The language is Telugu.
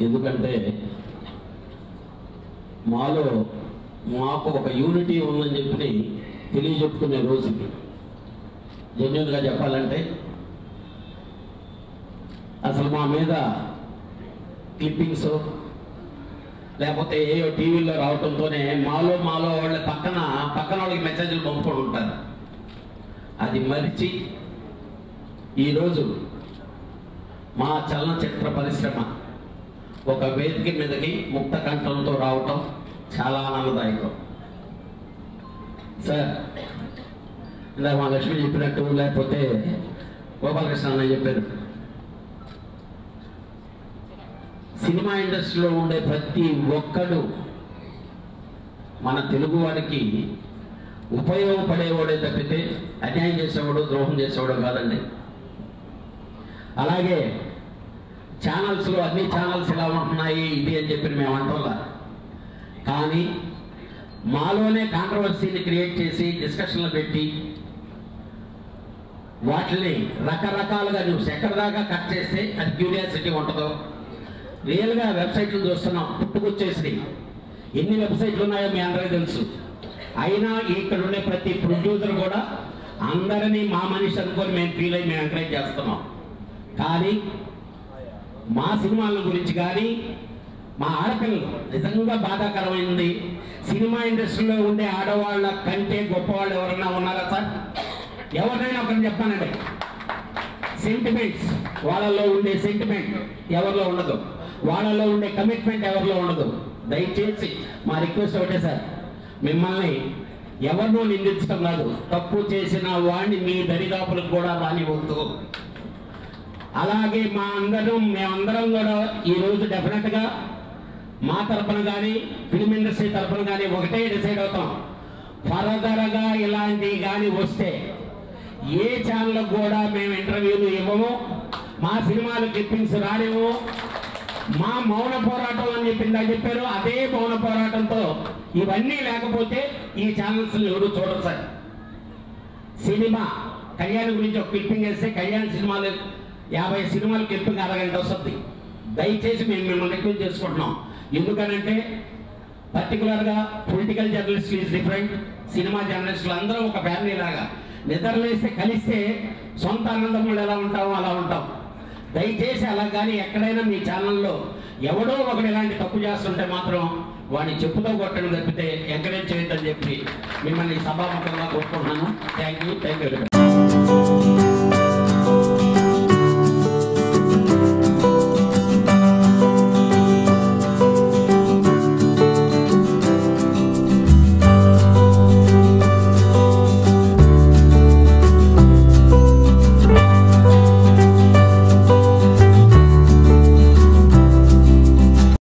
ఎందుకంటే మాకు ఒక యూనిటీ ఉందని చెప్పి తెలియజెప్పుకునే రోజుకి జెన్యూన్గా చెప్పాలంటే అసలు మా మీద క్లిప్పింగ్స్ లేకపోతే ఏయో టీవీలో రావడంతోనే మాలో వాళ్ళ పక్కన వాళ్ళకి మెసేజ్లు పంపుకొని ఉంటారు. అది మరిచి ఈరోజు మా చలనచిత్ర పరిశ్రమ ఒక వేదిక మీదకి ముక్త కంఠంతో రావటం చాలా ఆనందదాయకం. సార్ ఇందాక మా లక్ష్మి చెప్పినట్టు, లేకపోతే గోపాలకృష్ణ అన్న చెప్పారు, సినిమా ఇండస్ట్రీలో ఉండే ప్రతి ఒక్కడు మన తెలుగు వారికి ఉపయోగపడేవాడే తప్పితే అన్యాయం చేసేవాడు, ద్రోహం చేసేవాడు కాదండి. అలాగే ఛానల్స్లో అన్ని ఛానల్స్ ఇలా ఉంటున్నాయి ఇది అని చెప్పి మేము అంటోలా, కానీ మాలోనే కాంట్రవర్సీని క్రియేట్ చేసి డిస్కషన్లు పెట్టి వాటిని రకరకాలుగా న్యూస్ ఎక్కడ దాకా కట్ చేస్తే అది క్యూరియాసిటీ ఉంటుందో. రియల్గా వెబ్సైట్లు చూస్తున్నాం, పుట్టుకొచ్చేసి ఎన్ని వెబ్సైట్లు ఉన్నాయో మీ అందరికీ తెలుసు. అయినా ఇక్కడ ఉండే ప్రతి ప్రొడ్యూసర్ కూడా అందరినీ మా మనిషి అనుకొని మేము ఫీల్ అయ్యి మేము ఎంకరేజ్ చేస్తున్నాం. కానీ మా సినిమాల గురించి కానీ మా ఆడపిల్లలు నిజంగా బాధాకరమైంది. సినిమా ఇండస్ట్రీలో ఉండే ఆడవాళ్ళ కంటే గొప్పవాళ్ళు ఎవరైనా ఉన్నారా సార్? ఎవరినైనా ఒకరిని చెప్పానండి. సెంటిమెంట్స్, వాళ్ళలో ఉండే సెంటిమెంట్ ఎవరిలో ఉండదు, వాళ్ళలో ఉండే కమిట్మెంట్ ఎవరిలో ఉండదు. దయచేసి మా రిక్వెస్ట్ ఒకటే సార్, మిమ్మల్ని ఎవరినో నిందించడం కాదు, తప్పు చేసిన వాడిని మీ దరిదాపులకు కూడా రానివద్దు. అలాగే మేమందరం కూడా ఈరోజు డెఫినెట్గా మా తరపున కానీ ఫిల్మ్ ఇండస్ట్రీ తరపున కానీ ఒకటే డిసైడ్ అవుతాం, ఫర్దర్గా ఇలాంటివి కానీ వస్తే ఏ ఛానల్కి కూడా మేము ఇంటర్వ్యూలు ఇవ్వము, మా సినిమాలు క్లిప్పింగ్స్ రానివ్వము. మా మౌన పోరాటం అని చెప్పారు, అదే మౌన పోరాటంతో ఇవన్నీ లేకపోతే ఈ ఛానల్స్ ఎవరు చూడరు సార్. సినిమా కళ్యాణ్ గురించి ఒక క్లిప్పింగ్ వేస్తే కళ్యాణ్ సినిమాలు 50 సినిమాలు క్లిప్పింగ్ అరగంట వస్తుంది. దయచేసి మేము మిమ్మల్ని రిక్వెస్ట్ చేసుకుంటున్నాం. ఎందుకనంటే పర్టికులర్గా political journalist is different, cinema జర్నలిస్టులు అందరూ ఒక ఫ్యామిలీ లాగా నిద్రలేస్తే కలిస్తే సొంత ఆనందములు ఎలా ఉంటామో అలా ఉంటాం. దయచేసి అలా కానీ ఎక్కడైనా మీ ఛానల్లో ఎవడో ఒకటి ఇలాంటి తప్పు చేస్తుంటే మాత్రం వాడిని చెప్పుతో కొట్టడం తప్పితే ఎంకరేజ్ చేయొద్దని చెప్పి మిమ్మల్ని సభాముఖంగా కోరుకుంటున్నాను. Thank you.